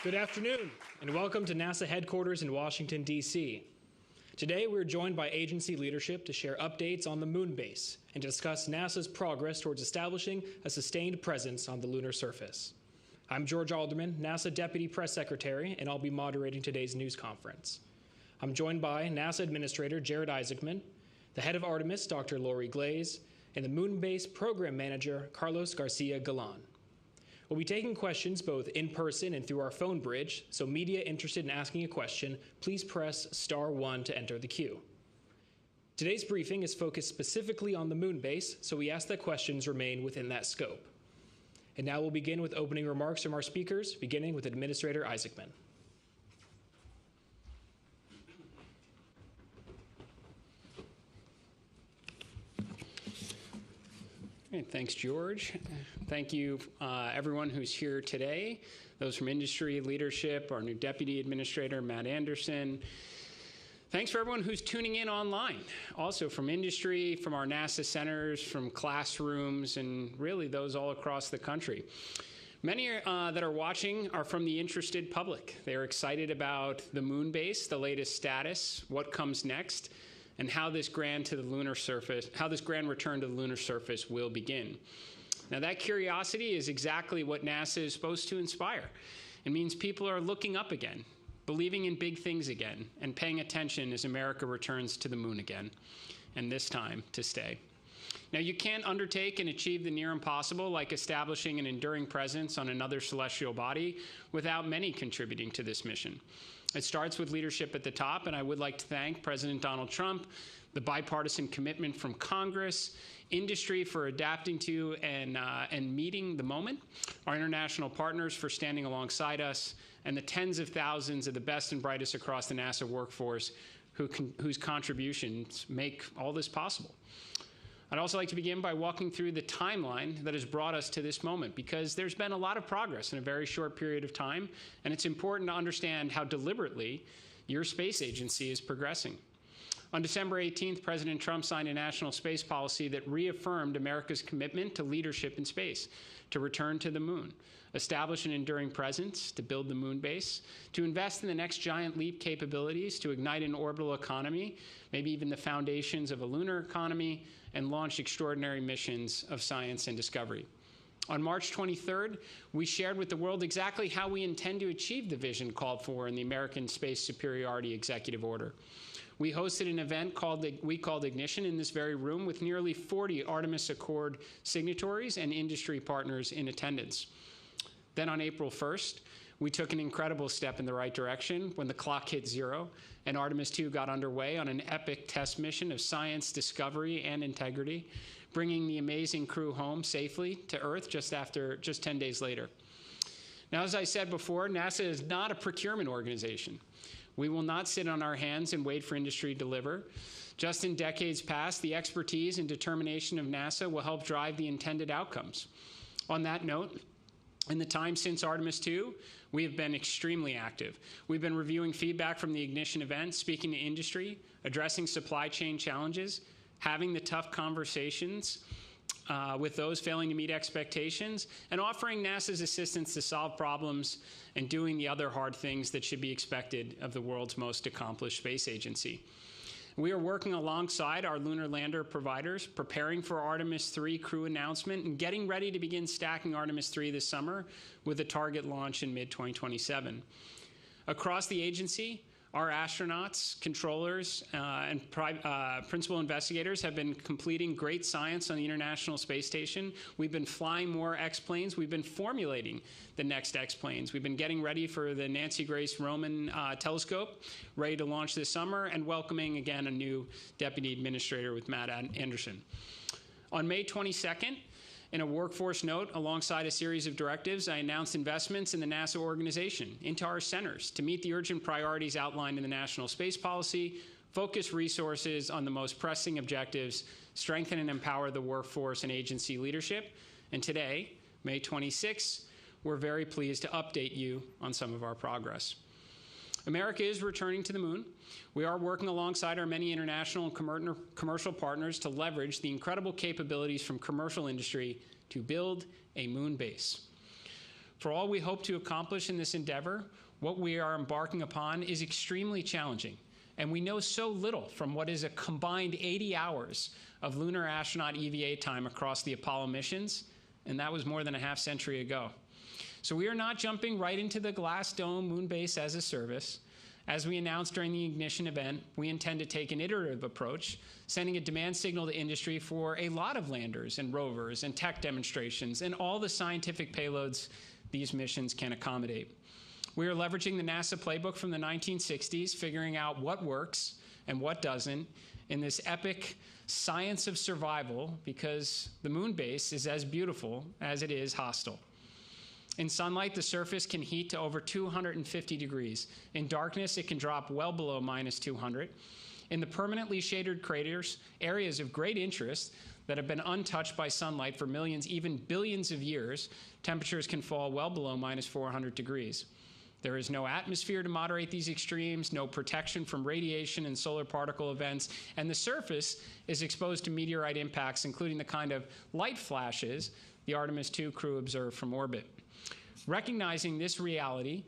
Good afternoon, and welcome to NASA headquarters in Washington, D.C. Today, we're joined by agency leadership to share updates on the moon base and to discuss NASA's progress towards establishing a sustained presence on the lunar surface. I'm George Alderman, NASA Deputy Press Secretary, and I'll be moderating today's news conference. I'm joined by NASA Administrator Jared Isaacman, the head of Artemis, Dr. Lori Glaze, and the Moon Base Program Manager, Carlos Garcia Galan. We'll be taking questions both in person and through our phone bridge, so media interested in asking a question, please press *1 to enter the queue. Today's briefing is focused specifically on the moon base, so we ask that questions remain within that scope. And now we'll begin with opening remarks from our speakers, beginning with Administrator Isaacman. Thanks, George. Thank you, everyone who's here today, those from industry leadership, our new Deputy Administrator, Matt Anderson. Thanks for everyone who's tuning in online, also from industry, from our NASA centers, from classrooms, and really those all across the country. Many that are watching are from the interested public. They're excited about the moon base, the latest status, what comes next, and how this grand return to the lunar surface will begin. Now, that curiosity is exactly what NASA is supposed to inspire. It means people are looking up again, believing in big things again, and paying attention as America returns to the moon again, and this time to stay. Now, you can't undertake and achieve the near impossible, like establishing an enduring presence on another celestial body, without many contributing to this mission. It starts with leadership at the top, and I would like to thank President Donald Trump, the bipartisan commitment from Congress, industry for adapting to and meeting the moment, our international partners for standing alongside us, and the tens of thousands of the best and brightest across the NASA workforce whose contributions make all this possible. I'd also like to begin by walking through the timeline that has brought us to this moment, because there's been a lot of progress in a very short period of time, and it's important to understand how deliberately your space agency is progressing. On December 18th, President Trump signed a national space policy that reaffirmed America's commitment to leadership in space, to return to the moon, establish an enduring presence, to build the moon base, to invest in the next giant leap capabilities, to ignite an orbital economy, maybe even the foundations of a lunar economy, and launch extraordinary missions of science and discovery. On March 23rd, we shared with the world exactly how we intend to achieve the vision called for in the American Space Superiority Executive Order. We hosted an event we called Ignition in this very room with nearly 40 Artemis Accord signatories and industry partners in attendance. Then on April 1st, we took an incredible step in the right direction when the clock hit 0 and Artemis 2 got underway on an epic test mission of science, discovery, and integrity, bringing the amazing crew home safely to Earth just 10 days later. Now, as I said before, NASA is not a procurement organization. We will not sit on our hands and wait for industry to deliver. Just in decades past, the expertise and determination of NASA will help drive the intended outcomes. On that note, in the time since Artemis 2, we have been extremely active. We've been reviewing feedback from the Ignition event, speaking to industry, addressing supply chain challenges, having the tough conversations with those failing to meet expectations, and offering NASA's assistance to solve problems and doing the other hard things that should be expected of the world's most accomplished space agency. We are working alongside our lunar lander providers, preparing for Artemis 3 crew announcement and getting ready to begin stacking Artemis 3 this summer with a target launch in mid-2027. Across the agency, our astronauts, controllers, and principal investigators have been completing great science on the International Space Station. We've been flying more X-planes. We've been formulating the next X-planes. We've been getting ready for the Nancy Grace Roman telescope, ready to launch this summer, and welcoming, again, a new Deputy Administrator with Matt Anderson. On May 22nd, in a workforce note, alongside a series of directives, I announced investments in the NASA organization, into our centers, to meet the urgent priorities outlined in the National Space Policy, focus resources on the most pressing objectives, strengthen and empower the workforce and agency leadership. And today, May 26th, we're very pleased to update you on some of our progress. America is returning to the moon. We are working alongside our many international and commercial partners to leverage the incredible capabilities from commercial industry to build a moon base. For all we hope to accomplish in this endeavor, what we are embarking upon is extremely challenging, and we know so little from what is a combined 80 hours of lunar astronaut EVA time across the Apollo missions, and that was more than a half century ago. So we are not jumping right into the glass dome moon base as a service. As we announced during the ignition event, we intend to take an iterative approach, sending a demand signal to industry for a lot of landers and rovers and tech demonstrations and all the scientific payloads these missions can accommodate. We are leveraging the NASA playbook from the 1960s, figuring out what works and what doesn't in this epic science of survival, because the moon base is as beautiful as it is hostile. In sunlight, the surface can heat to over 250 degrees. In darkness, it can drop well below minus 200. In the permanently shaded craters, areas of great interest that have been untouched by sunlight for millions, even billions of years, temperatures can fall well below minus 400 degrees. There is no atmosphere to moderate these extremes, no protection from radiation and solar particle events, and the surface is exposed to meteorite impacts, including the kind of light flashes the Artemis II crew observed from orbit. Recognizing this reality,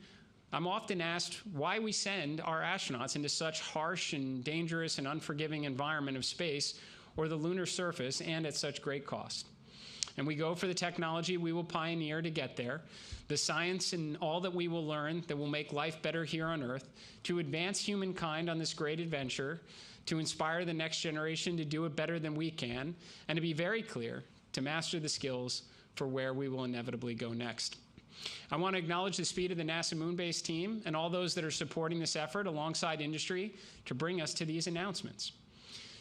I'm often asked why we send our astronauts into such harsh and dangerous and unforgiving environment of space or the lunar surface, and at such great cost. And we go for the technology we will pioneer to get there, the science and all that we will learn that will make life better here on Earth, to advance humankind on this great adventure, to inspire the next generation to do it better than we can, and to be very clear, to master the skills for where we will inevitably go next. I want to acknowledge the speed of the NASA Moonbase team and all those that are supporting this effort alongside industry to bring us to these announcements.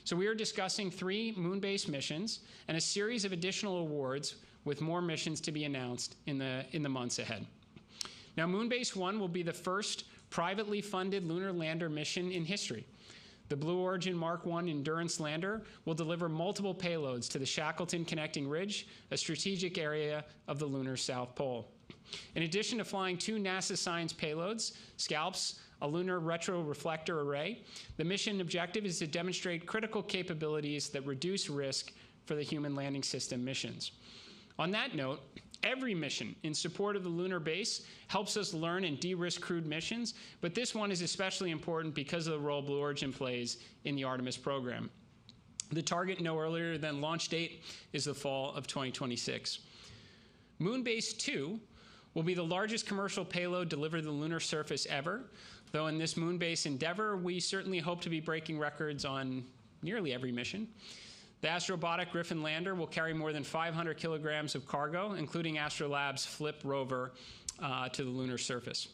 So we are discussing 3 Moonbase missions and a series of additional awards with more missions to be announced in the months ahead. Now, Moonbase 1 will be the first privately funded lunar lander mission in history. The Blue Origin Mark I Endurance lander will deliver multiple payloads to the Shackleton Connecting Ridge, a strategic area of the lunar South Pole. In addition to flying 2 NASA science payloads, SCALPs, a lunar retroreflector array, the mission objective is to demonstrate critical capabilities that reduce risk for the human landing system missions. On that note, every mission in support of the lunar base helps us learn and de-risk crewed missions, but this one is especially important because of the role Blue Origin plays in the Artemis program. The target no earlier than launch date is the fall of 2026. Moonbase 2 will be the largest commercial payload delivered to the lunar surface ever, though in this Moonbase endeavor, we certainly hope to be breaking records on nearly every mission. The Astrobotic Griffin lander will carry more than 500 kilograms of cargo, including Astrolab's FLIP rover, to the lunar surface.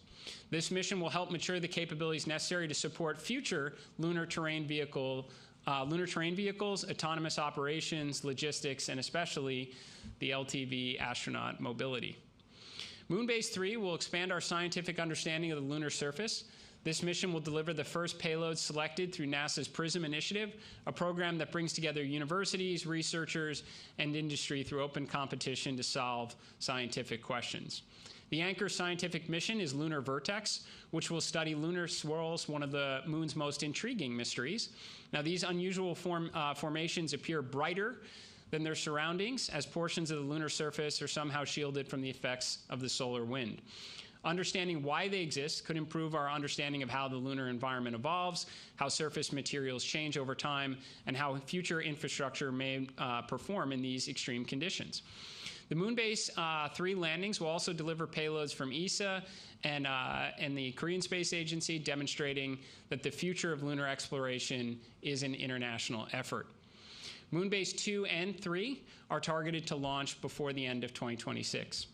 This mission will help mature the capabilities necessary to support future lunar terrain vehicles, autonomous operations, logistics, and especially the LTV astronaut mobility. Moonbase 3 will expand our scientific understanding of the lunar surface. This mission will deliver the first payload selected through NASA's PRISM initiative, a program that brings together universities, researchers, and industry through open competition to solve scientific questions. The anchor scientific mission is Lunar Vertex, which will study lunar swirls, one of the moon's most intriguing mysteries. Now, these unusual formations appear brighter than their surroundings, as portions of the lunar surface are somehow shielded from the effects of the solar wind. Understanding why they exist could improve our understanding of how the lunar environment evolves, how surface materials change over time, and how future infrastructure may perform in these extreme conditions. The Moonbase 3 landings will also deliver payloads from ESA and the Korean Space Agency, demonstrating that the future of lunar exploration is an international effort. Moonbase 2 and 3 are targeted to launch before the end of 2026.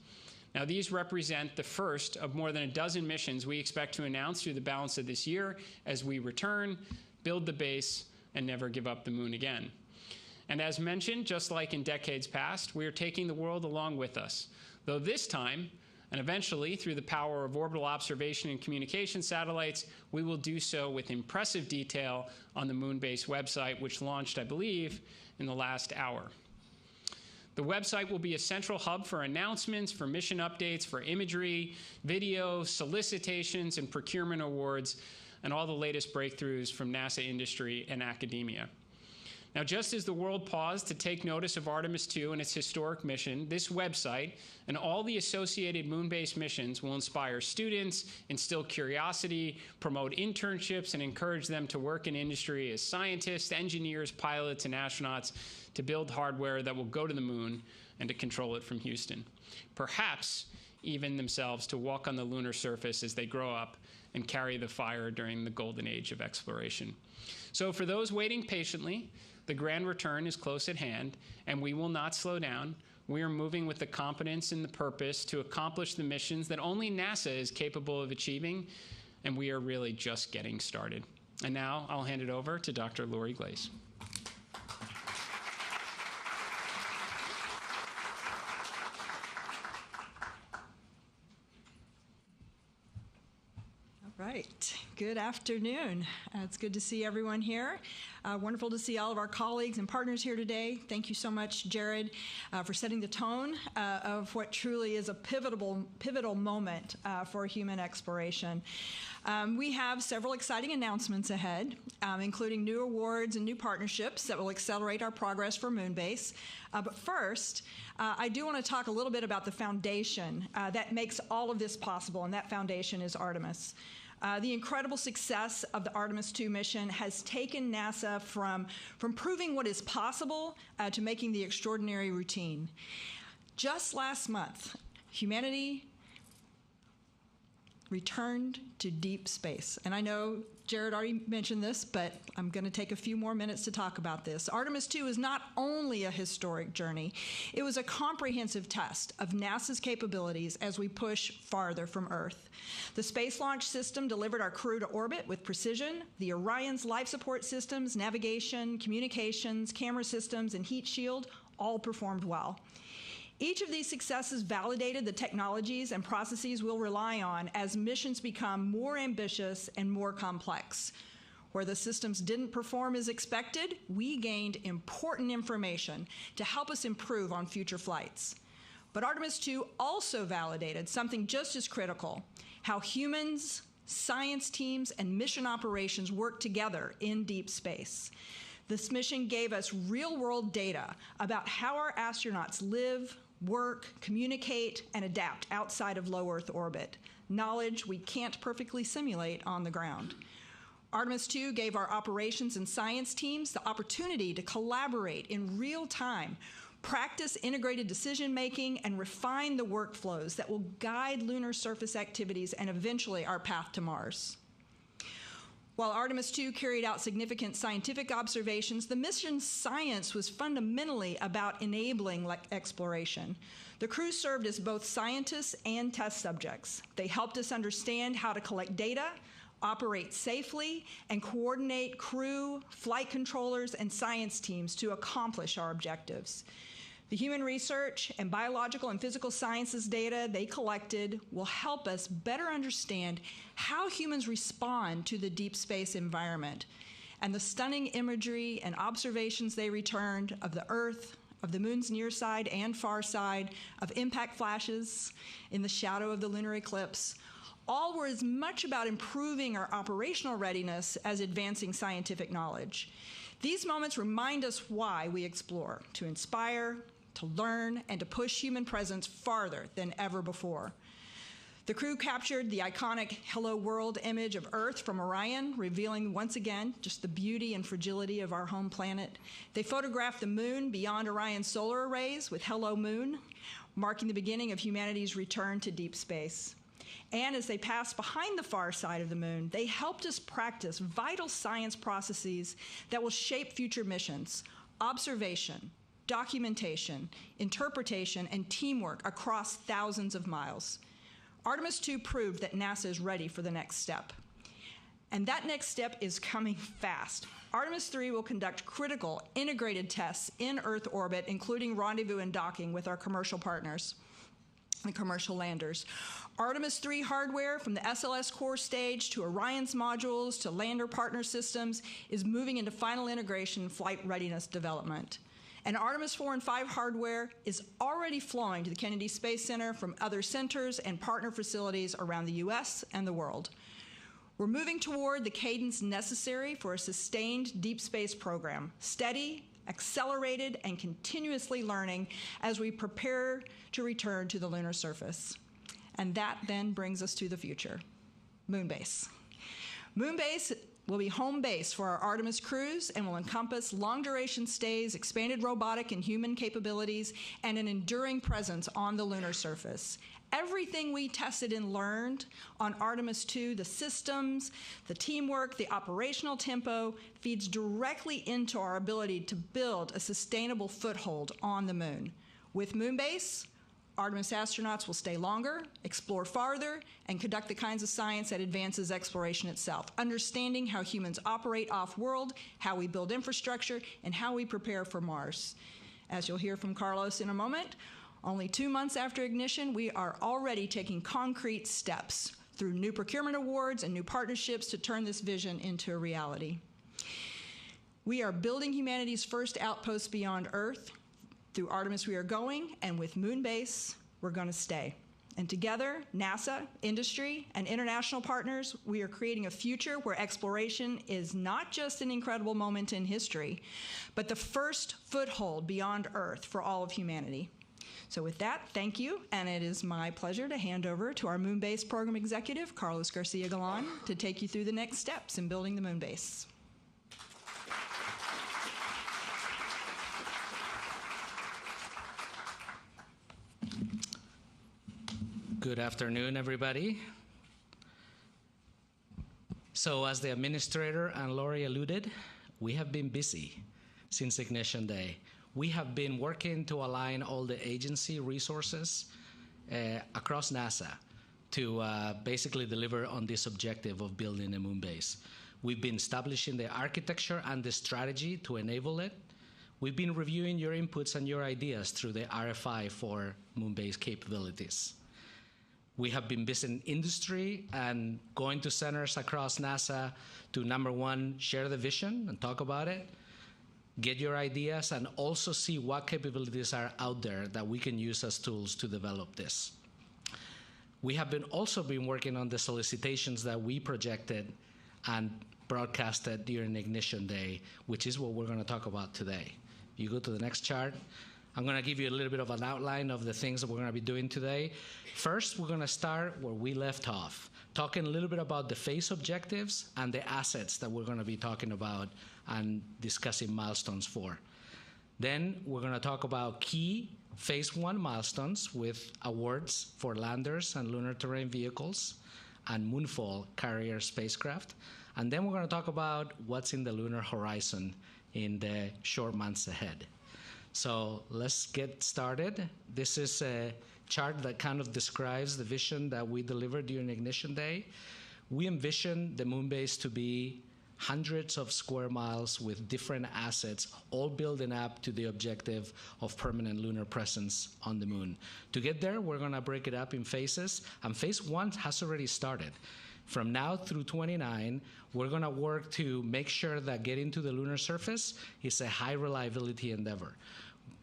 Now, these represent the first of more than a dozen missions we expect to announce through the balance of this year as we return, build the base, and never give up the moon again. And as mentioned, just like in decades past, we are taking the world along with us, though this time, and eventually through the power of orbital observation and communication satellites, we will do so with impressive detail on the Moonbase website, which launched, I believe, in the last hour. The website will be a central hub for announcements, for mission updates, for imagery, video, solicitations, and procurement awards, and all the latest breakthroughs from NASA industry and academia. Now, just as the world paused to take notice of Artemis II and its historic mission, this website and all the associated moon-based missions will inspire students, instill curiosity, promote internships, and encourage them to work in industry as scientists, engineers, pilots, and astronauts to build hardware that will go to the moon and to control it from Houston. Perhaps even themselves to walk on the lunar surface as they grow up and carry the fire during the golden age of exploration. So for those waiting patiently, the grand return is close at hand, and we will not slow down. We are moving with the competence and the purpose to accomplish the missions that only NASA is capable of achieving, and we are really just getting started. And now I'll hand it over to Dr. Lori Glaze. Right. Good afternoon. It's good to see everyone here. Wonderful to see all of our colleagues and partners here today. Thank you so much, Jared, for setting the tone of what truly is a pivotal moment for human exploration. We have several exciting announcements ahead, including new awards and new partnerships that will accelerate our progress for Moonbase. But first, I do want to talk a little bit about the foundation that makes all of this possible, and that foundation is Artemis. The incredible success of the Artemis II mission has taken NASA from proving what is possible to making the extraordinary routine. Just last month, humanity returned to deep space. And I know Jared already mentioned this, but I'm going to take a few more minutes to talk about this. Artemis II is not only a historic journey, it was a comprehensive test of NASA's capabilities as we push farther from Earth. The Space Launch System delivered our crew to orbit with precision. The Orion's life support systems, navigation, communications, camera systems, and heat shield all performed well. Each of these successes validated the technologies and processes we'll rely on as missions become more ambitious and more complex. Where the systems didn't perform as expected, we gained important information to help us improve on future flights. But Artemis II also validated something just as critical: how humans, science teams, and mission operations work together in deep space. This mission gave us real-world data about how our astronauts live, work, communicate, and adapt outside of low Earth orbit, knowledge we can't perfectly simulate on the ground. Artemis II gave our operations and science teams the opportunity to collaborate in real time, practice integrated decision-making, and refine the workflows that will guide lunar surface activities and eventually our path to Mars. While Artemis II carried out significant scientific observations, the mission's science was fundamentally about enabling exploration. The crew served as both scientists and test subjects. They helped us understand how to collect data, operate safely, and coordinate crew, flight controllers, and science teams to accomplish our objectives. The human research and biological and physical sciences data they collected will help us better understand how humans respond to the deep space environment. And the stunning imagery and observations they returned of the Earth, of the moon's near side and far side, of impact flashes in the shadow of the lunar eclipse, all were as much about improving our operational readiness as advancing scientific knowledge. These moments remind us why we explore: to inspire, to learn, and to push human presence farther than ever before. The crew captured the iconic Hello World image of Earth from Orion, revealing once again just the beauty and fragility of our home planet. They photographed the moon beyond Orion's solar arrays with Hello Moon, marking the beginning of humanity's return to deep space. And as they passed behind the far side of the moon, they helped us practice vital science processes that will shape future missions: observation, documentation, interpretation, and teamwork across thousands of miles. Artemis II proved that NASA is ready for the next step. And that next step is coming fast. Artemis III will conduct critical integrated tests in Earth orbit, including rendezvous and docking with our commercial partners and commercial landers. Artemis III hardware, from the SLS core stage to Orion's modules to lander partner systems, is moving into final integration flight readiness development. And Artemis 4 and 5 hardware is already flowing to the Kennedy Space Center from other centers and partner facilities around the US and the world. We're moving toward the cadence necessary for a sustained deep space program, steady, accelerated, and continuously learning as we prepare to return to the lunar surface. And that then brings us to the future, Moonbase. Moonbase will be home base for our Artemis crews and will encompass long-duration stays, expanded robotic and human capabilities, and an enduring presence on the lunar surface. Everything we tested and learned on Artemis 2, the systems, the teamwork, the operational tempo, feeds directly into our ability to build a sustainable foothold on the moon. With Moonbase, Artemis astronauts will stay longer, explore farther, and conduct the kinds of science that advances exploration itself, understanding how humans operate off-world, how we build infrastructure, and how we prepare for Mars. As you'll hear from Carlos in a moment, only 2 months after ignition, we are already taking concrete steps through new procurement awards and new partnerships to turn this vision into a reality. We are building humanity's first outpost beyond Earth. Through Artemis we are going, and with Moonbase, we're going to stay. And together, NASA, industry, and international partners, we are creating a future where exploration is not just an incredible moment in history, but the first foothold beyond Earth for all of humanity. So with that, thank you, and it is my pleasure to hand over to our Moonbase Program Executive, Carlos Garcia-Galan, to take you through the next steps in building the Moonbase. Good afternoon, everybody. So as the administrator and Lori alluded, we have been busy since Ignition Day. We have been working to align all the agency resources across NASA to basically deliver on this objective of building a moon base. We've been establishing the architecture and the strategy to enable it. We've been reviewing your inputs and your ideas through the RFI for moon base capabilities. We have been visiting industry and going to centers across NASA to, number one, share the vision and talk about it, get your ideas, and also see what capabilities are out there that we can use as tools to develop this. We have also been working on the solicitations that we projected and broadcasted during Ignition Day, which is what we're going to talk about today. If you go to the next chart, I'm going to give you a little bit of an outline of the things that we're going to be doing today. First, we're going to start where we left off, talking a little bit about the phase objectives and the assets that we're going to be talking about and discussing milestones for. Then we're going to talk about key phase 1 milestones with awards for landers and lunar terrain vehicles and moonfall carrier spacecraft. And then we're going to talk about what's in the lunar horizon in the short months ahead. So let's get started. This is a chart that kind of describes the vision that we delivered during Ignition Day. We envision the moon base to be hundreds of square miles with different assets, all building up to the objective of permanent lunar presence on the moon. To get there, we're going to break it up in phases, and phase 1 has already started. From now through 29, we're going to work to make sure that getting to the lunar surface is a high reliability endeavor.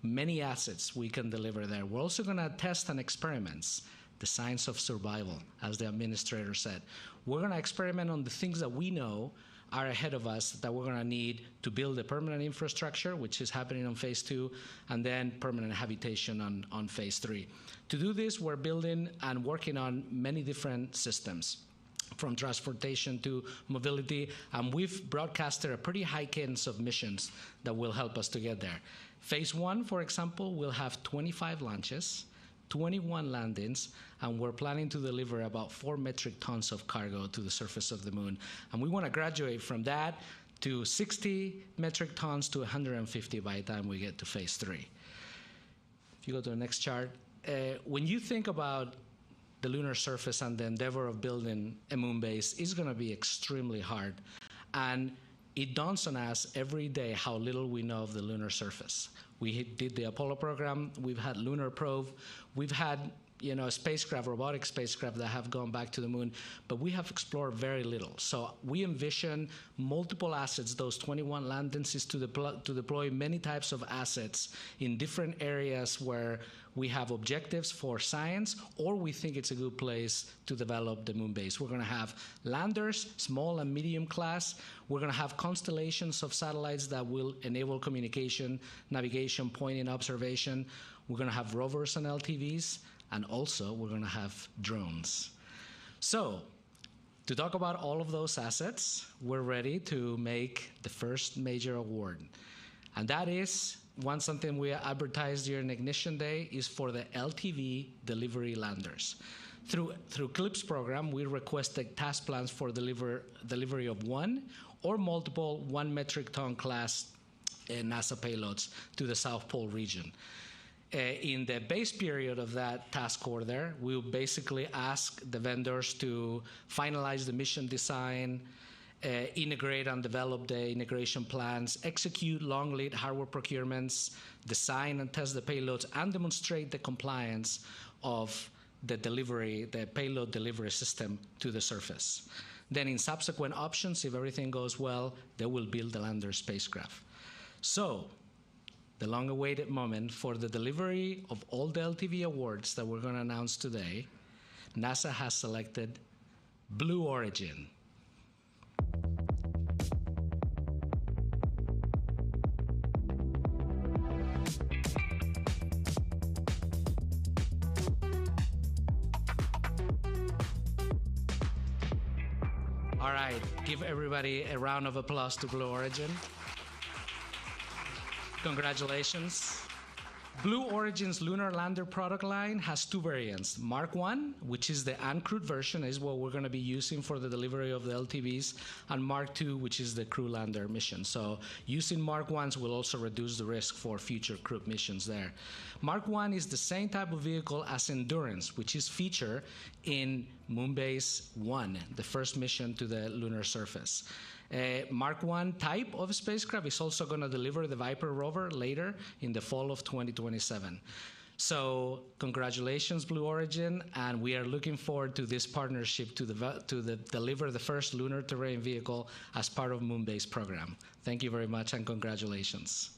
Many assets we can deliver there. We're also going to test and experiments, the science of survival, as the administrator said. We're going to experiment on the things that we know are ahead of us that we're going to need to build a permanent infrastructure, which is happening on phase 2, and then permanent habitation on phase 3. To do this, we're building and working on many different systems, from transportation to mobility, and we've broadcasted a pretty high cadence of missions that will help us to get there. Phase 1, for example, will have 25 launches, 21 landings, and we're planning to deliver about 4 metric tons of cargo to the surface of the moon. And we want to graduate from that to 60 metric tons to 150 by the time we get to phase 3. If you go to the next chart, when you think about the lunar surface and the endeavor of building a moon base, is going to be extremely hard. And it dawns on us every day how little we know of the lunar surface. We did the Apollo program, we've had lunar probe, we've had robotic spacecraft that have gone back to the moon, but we have explored very little. So we envision multiple assets, those 21 landances, to deploy many types of assets in different areas where we have objectives for science, or we think it's a good place to develop the moon base. We're going to have landers, small and medium class. We're going to have constellations of satellites that will enable communication, navigation, pointing, observation. We're going to have rovers and LTVs, and also we're going to have drones. So, to talk about all of those assets, we're ready to make the first major award. And that is, something we advertised during Ignition Day, is for the LTV delivery landers. Through CLIPS program, we requested task plans for delivery of one or multiple 1 metric ton class NASA payloads to the South Pole region. In the base period of that task order, we'll basically ask the vendors to finalize the mission design, integrate and develop the integration plans, execute long lead hardware procurements, design and test the payloads, and demonstrate the compliance of the payload delivery system to the surface. Then in subsequent options, if everything goes well, they will build the lander spacecraft. So, the long-awaited moment for the delivery of all the LTV awards that we're going to announce today, NASA has selected Blue Origin. All right, give everybody a round of applause to Blue Origin. Congratulations. Blue Origin's lunar lander product line has two variants. Mark 1, which is the uncrewed version, is what we're going to be using for the delivery of the LTVs, and Mark 2, which is the crew lander mission. So using Mark 1s will also reduce the risk for future crewed missions there. Mark 1 is the same type of vehicle as Endurance, which is featured in Moonbase 1, the first mission to the lunar surface. Mark 1 type of spacecraft is also going to deliver the Viper rover later in the fall of 2027. So congratulations, Blue Origin, and we are looking forward to this partnership to deliver the first lunar terrain vehicle as part of Moonbase program. Thank you very much and congratulations.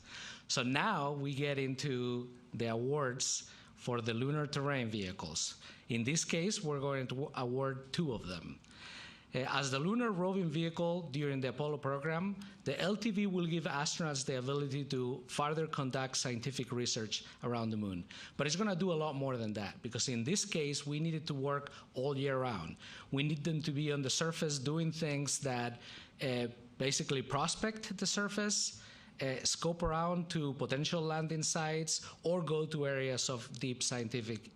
So now we get into the awards for the lunar terrain vehicles. In this case, we're going to award 2 of them. As the lunar roving vehicle during the Apollo program, the LTV will give astronauts the ability to further conduct scientific research around the moon. But it's going to do a lot more than that, because in this case, we need it to work all year round. We need them to be on the surface doing things that basically prospect the surface, scope around to potential landing sites, or go to areas of deep scientific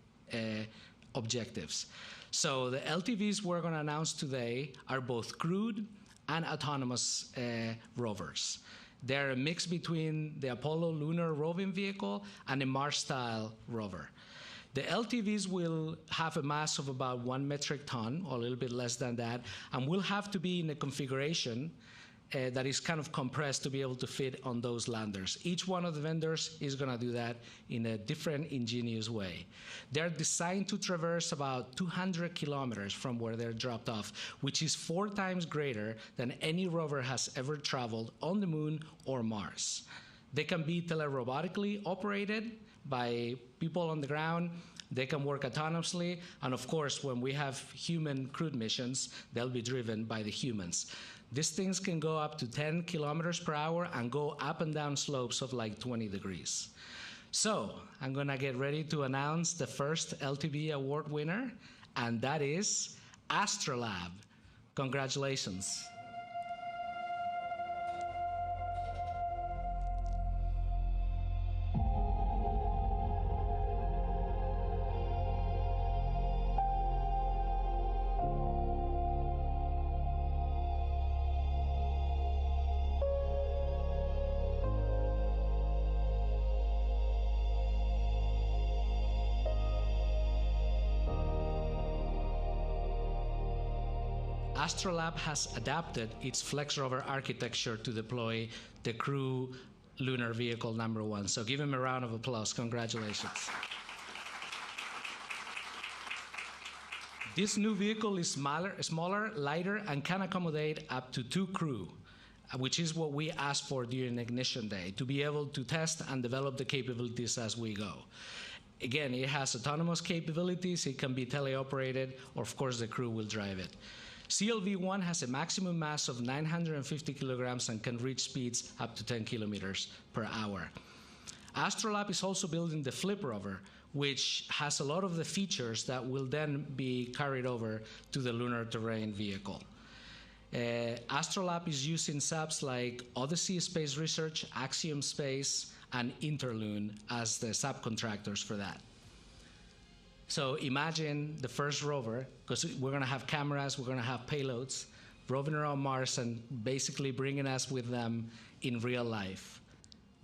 objectives. So the LTVs we're going to announce today are both crewed and autonomous rovers. They're a mix between the Apollo lunar roving vehicle and a Mars-style rover. The LTVs will have a mass of about 1 metric ton, or a little bit less than that, and will have to be in a configuration that is kind of compressed to be able to fit on those landers. Each one of the vendors is going to do that in a different, ingenious way. They're designed to traverse about 200 kilometers from where they're dropped off, which is 4 times greater than any rover has ever traveled on the moon or Mars. They can be telerobotically operated by people on the ground. They can work autonomously, and of course, when we have human crewed missions, they'll be driven by the humans. These things can go up to 10 kilometers per hour and go up and down slopes of like 20 degrees. So I'm going to get ready to announce the first LTV award winner, and that is Astrolab. Congratulations. Astrolab has adapted its Flex rover architecture to deploy the crew lunar vehicle number 1. So give him a round of applause. Congratulations. This new vehicle is smaller, lighter, and can accommodate up to 2 crew, which is what we asked for during Ignition Day, to be able to test and develop the capabilities as we go. Again, it has autonomous capabilities, it can be teleoperated, or of course the crew will drive it. CLV-1 has a maximum mass of 950 kilograms and can reach speeds up to 10 kilometers per hour. Astrolab is also building the Flip Rover, which has a lot of the features that will then be carried over to the lunar terrain vehicle. Astrolab is using subs like Odyssey Space Research, Axiom Space, and Interloon as the subcontractors for that. So imagine the first rover, because we're going to have cameras, we're going to have payloads, roving around Mars and basically bringing us with them in real life,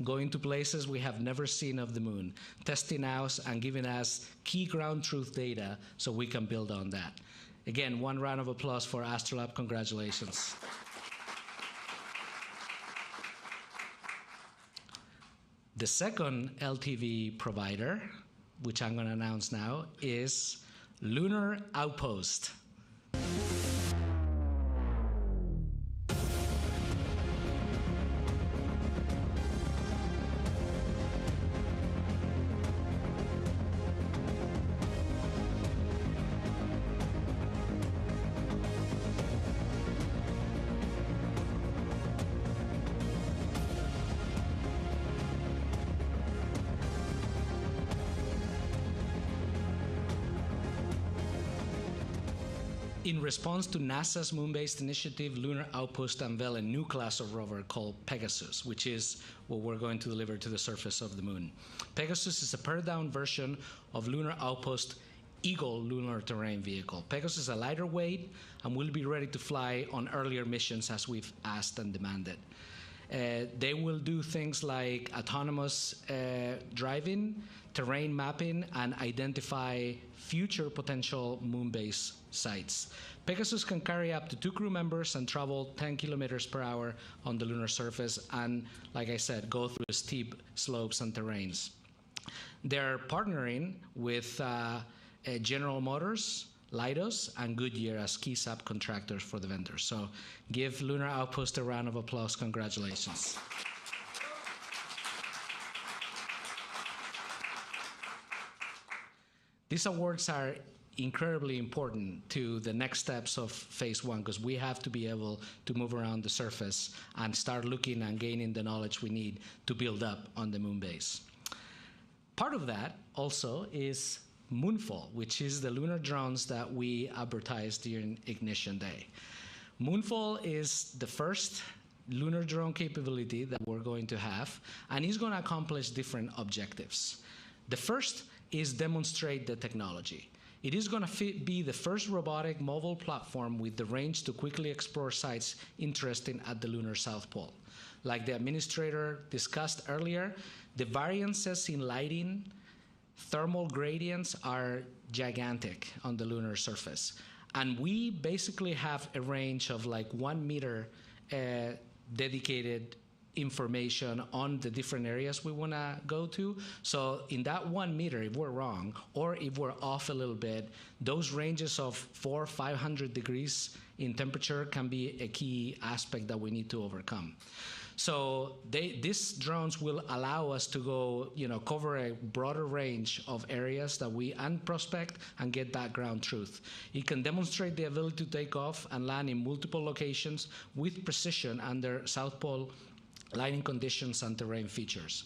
going to places we have never seen of the moon, testing out and giving us key ground truth data so we can build on that. Again, one round of applause for Astrolab. Congratulations. The second LTV provider, which I'm going to announce now, is Lunar Outpost. In response to NASA's moon-based initiative, Lunar Outpost unveiled a new class of rover called Pegasus, which is what we're going to deliver to the surface of the moon. Pegasus is a pared-down version of Lunar Outpost Eagle lunar terrain vehicle. Pegasus is a lighter weight and will be ready to fly on earlier missions as we've asked and demanded. They will do things like autonomous driving, terrain mapping, and identify future potential moon-based sites. Pegasus can carry up to 2 crew members and travel 10 kilometers per hour on the lunar surface and, like I said, go through steep slopes and terrains. They're partnering with General Motors, Leidos, and Goodyear as key subcontractors for the vendors. So give Lunar Outpost a round of applause. Congratulations. These awards are incredibly important to the next steps of phase 1 because we have to be able to move around the surface and start looking and gaining the knowledge we need to build up on the moon base. Part of that also is Moonfall, which is the lunar drones that we advertised during Ignition Day. Moonfall is the first lunar drone capability that we're going to have, and it's going to accomplish different objectives. The first is demonstrate the technology. It is going to be the first robotic mobile platform with the range to quickly explore sites interesting at the lunar South Pole. Like the administrator discussed earlier, the variances in lighting, thermal gradients are gigantic on the lunar surface. And we basically have a range of like 1 meter dedicated information on the different areas we want to go to. So in that 1 meter, if we're wrong, or if we're off a little bit, those ranges of 400 or 500 degrees in temperature can be a key aspect that we need to overcome. So these drones will allow us to go, cover a broader range of areas that we prospect and get background truth. It can demonstrate the ability to take off and land in multiple locations with precision under South Pole lighting conditions and terrain features.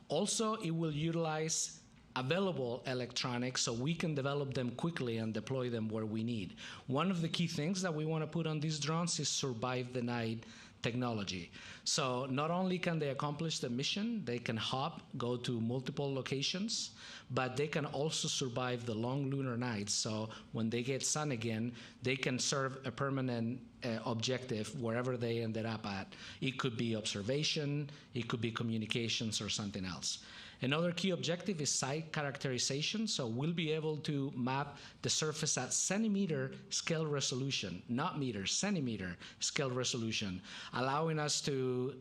Also, it will utilize available electronics so we can develop them quickly and deploy them where we need. One of the key things that we want to put on these drones is survive the night technology. So not only can they accomplish the mission, they can hop, go to multiple locations, but they can also survive the long lunar nights. So when they get sun again, they can serve a permanent objective wherever they ended up at. It could be observation, it could be communications or something else. Another key objective is site characterization, so we'll be able to map the surface at centimeter scale resolution, not meters, centimeter scale resolution, allowing us to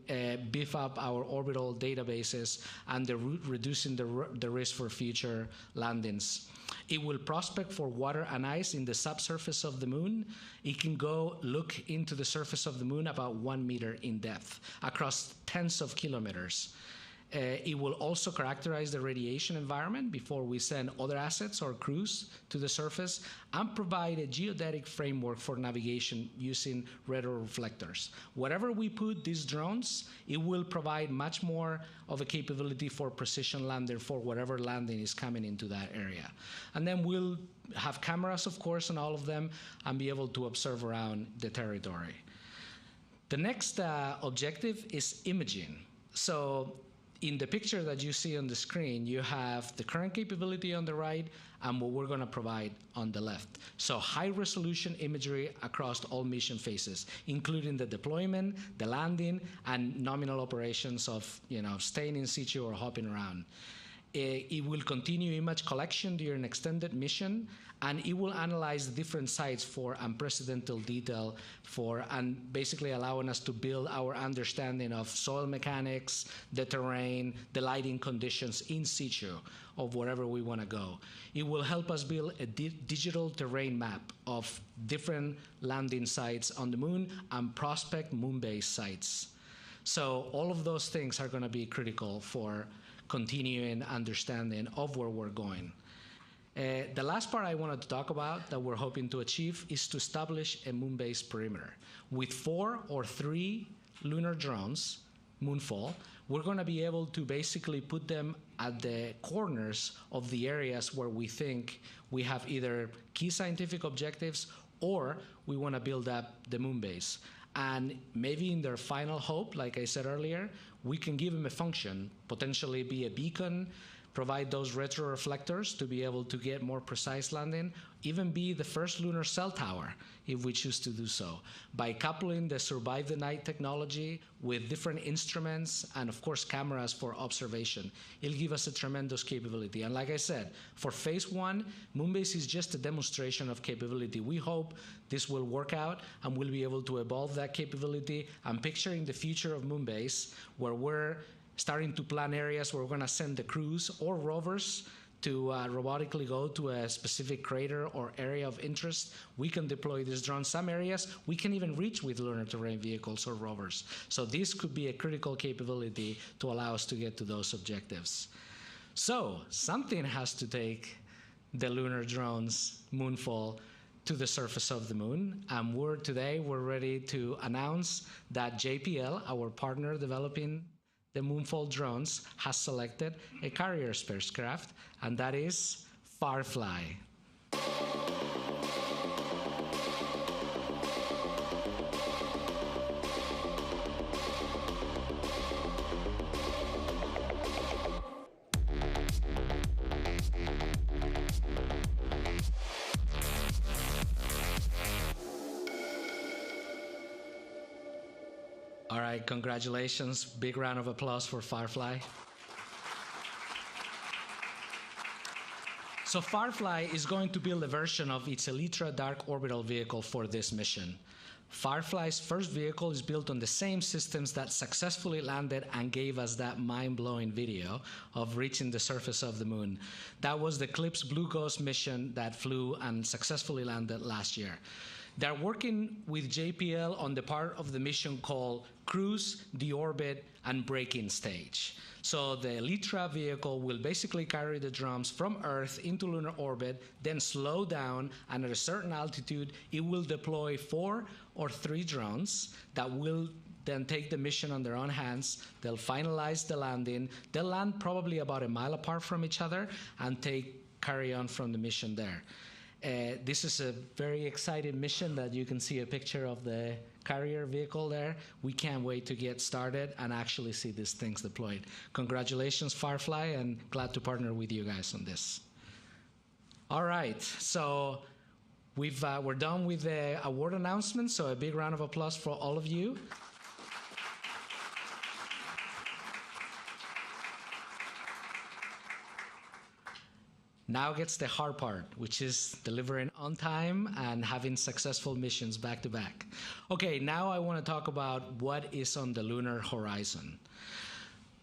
beef up our orbital databases and reducing the risk for future landings. It will prospect for water and ice in the subsurface of the moon. It can go look into the surface of the moon about 1 meter in depth across tens of kilometers. It will also characterize the radiation environment before we send other assets or crews to the surface and provide a geodetic framework for navigation using retroreflectors. Wherever we put these drones, it will provide much more of a capability for precision landing for whatever landing is coming into that area. And then we'll have cameras, of course, on all of them and be able to observe around the territory. The next objective is imaging. So in the picture that you see on the screen, you have the current capability on the right and what we're going to provide on the left. So high-resolution imagery across all mission phases, including the deployment, the landing, and nominal operations of staying in situ or hopping around. It will continue image collection during extended mission, and it will analyze different sites for unprecedented detail and basically allowing us to build our understanding of soil mechanics, the terrain, the lighting conditions in situ of wherever we want to go. It will help us build a digital terrain map of different landing sites on the moon and prospect moon-based sites. So all of those things are going to be critical for continuing understanding of where we're going. The last part I wanted to talk about that we're hoping to achieve is to establish a moon-based perimeter. With 4 or 3 lunar drones, Moonfall, we're going to be able to basically put them at the corners of the areas where we think we have either key scientific objectives or we want to build up the moon base. And maybe in their final hope, like I said earlier, we can give them a function, potentially be a beacon, provide those retroreflectors to be able to get more precise landing, even be the first lunar cell tower if we choose to do so. By coupling the survive the night technology with different instruments and of course cameras for observation, it'll give us a tremendous capability. And like I said, for phase 1, Moonbase is just a demonstration of capability. We hope this will work out and we'll be able to evolve that capability. I'm picturing the future of Moonbase where we're starting to plan areas where we're going to send the crews or rovers to robotically go to a specific crater or area of interest. We can deploy these drones. Some areas we can even reach with lunar terrain vehicles or rovers. So this could be a critical capability to allow us to get to those objectives. So something has to take the lunar drones, Moonfall, to the surface of the moon. And today we're ready to announce that JPL, our partner developing the Moonfall drones, has selected a carrier spacecraft, and that is Firefly. All right, congratulations. Big round of applause for Firefly. So Firefly is going to build a version of its Elytra dark orbital vehicle for this mission. Firefly's first vehicle is built on the same systems that successfully landed and gave us that mind-blowing video of reaching the surface of the moon. That was the CLIPS Blue Ghost mission that flew and successfully landed last year. They're working with JPL on the part of the mission called Cruise, Deorbit, and Braking Stage. So the Elytra vehicle will basically carry the drones from Earth into lunar orbit, then slow down, and at a certain altitude, it will deploy 4 or 3 drones that will then take the mission on their own hands. They'll finalize the landing. They'll land probably about a mile apart from each other and carry on from the mission there. This is a very exciting mission that you can see a picture of the carrier vehicle there. We can't wait to get started and actually see these things deployed. Congratulations, Firefly, and glad to partner with you guys on this. All right, so we're done with the award announcement, so a big round of applause for all of you. Now gets the hard part, which is delivering on time and having successful missions back to back. Okay, now I want to talk about what is on the lunar horizon.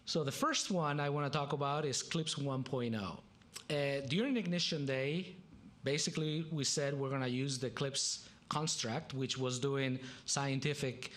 So the first one I want to talk about is CLPS 1.0. During Ignition Day, basically we said we're going to use the CLPS construct, which was doing scientific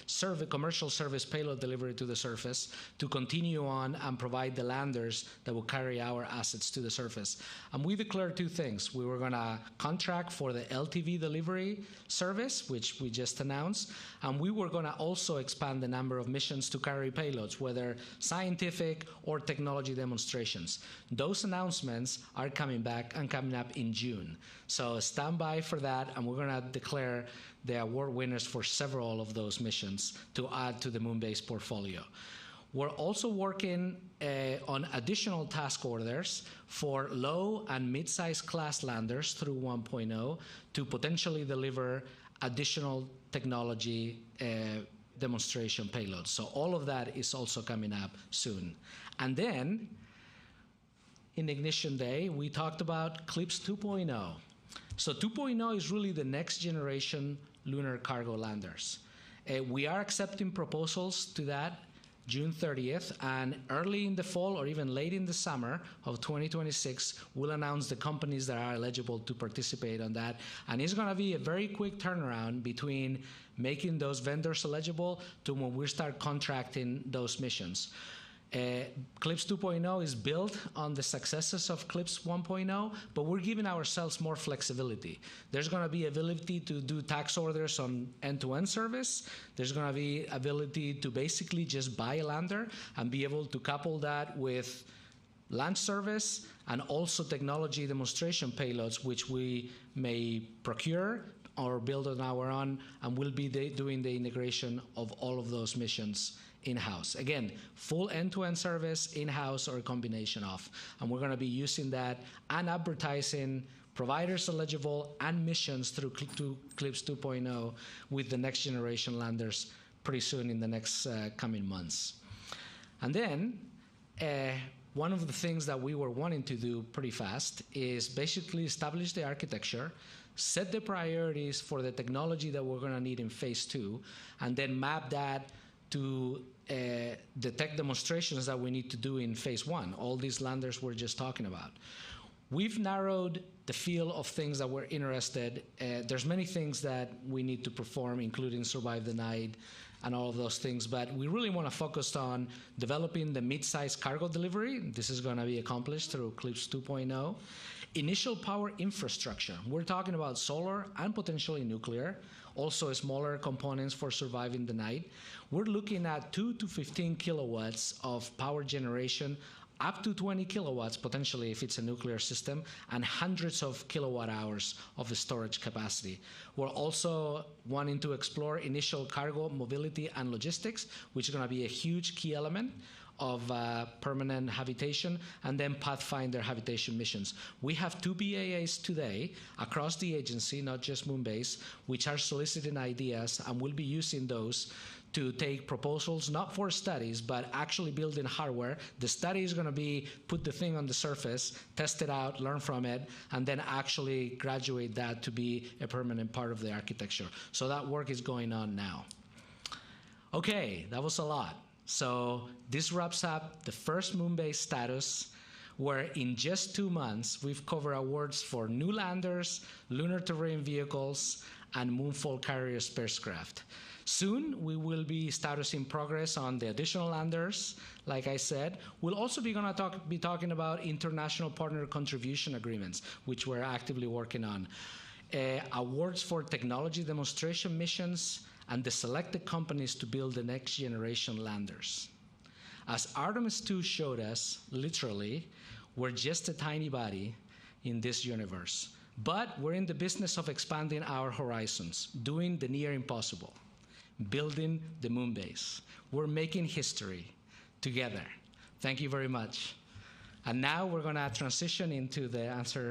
commercial service payload delivery to the surface, to continue on and provide the landers that will carry our assets to the surface. And we declared two things. We were going to contract for the LTV delivery service, which we just announced, and we were going to also expand the number of missions to carry payloads, whether scientific or technology demonstrations. Those announcements are coming back and coming up in June. So stand by for that, and we're going to declare the award winners for several of those missions to add to the Moonbase portfolio. We're also working on additional task orders for low and mid-sized class landers through 1.0 to potentially deliver additional technology demonstration payloads. So all of that is also coming up soon. And then in Ignition Day, we talked about CLPS 2.0. So 2.0 is really the next generation lunar cargo landers. We are accepting proposals to that June 30th, and early in the fall or even late in the summer of 2026, we'll announce the companies that are eligible to participate on that. And it's going to be a very quick turnaround between making those vendors eligible to when we start contracting those missions. CLPS 2.0 is built on the successes of CLPS 1.0, but we're giving ourselves more flexibility. There's going to be ability to do tax orders on end-to-end service. There's going to be ability to basically just buy a lander and be able to couple that with launch service and also technology demonstration payloads, which we may procure or build on our own, and we'll be doing the integration of all of those missions in-house. Again, full end-to-end service, in-house, or a combination of. And we're going to be using that and advertising providers eligible and missions through CLPS 2.0 with the next generation landers pretty soon in the next coming months. And then one of the things that we were wanting to do pretty fast is basically establish the architecture, set the priorities for the technology that we're going to need in phase 2, and then map that to the tech demonstrations that we need to do in phase 1, all these landers we're just talking about. We've narrowed the field of things that we're interested. There's many things that we need to perform, including survive the night and all of those things, but we really want to focus on developing the mid-sized cargo delivery. This is going to be accomplished through CLPS 2.0. Initial power infrastructure. We're talking about solar and potentially nuclear, also smaller components for surviving the night. We're looking at 2 to 15 kilowatts of power generation, up to 20 kilowatts potentially if it's a nuclear system, and hundreds of kilowatt hours of storage capacity. We're also wanting to explore initial cargo mobility and logistics, which is going to be a huge key element of permanent habitation, and then Pathfinder habitation missions. We have 2 BAAs today across the agency, not just Moonbase, which are soliciting ideas, and we'll be using those to take proposals, not for studies, but actually building hardware. The study is going to be put the thing on the surface, test it out, learn from it, and then actually graduate that to be a permanent part of the architecture. So that work is going on now. Okay, that was a lot. So this wraps up the first Moonbase status, where in just 2 months, we've covered awards for new landers, lunar terrain vehicles, and moonfall carrier spacecraft. Soon, we will be statusing progress on the additional landers. Like I said, we'll also be going to be talking about international partner contribution agreements, which we're actively working on. Awards for technology demonstration missions, and the selected companies to build the next generation landers. As Artemis II showed us, literally, we're just a tiny body in this universe. But we're in the business of expanding our horizons, doing the near impossible, building the Moonbase. We're making history together. Thank you very much. And now we're going to transition into the answer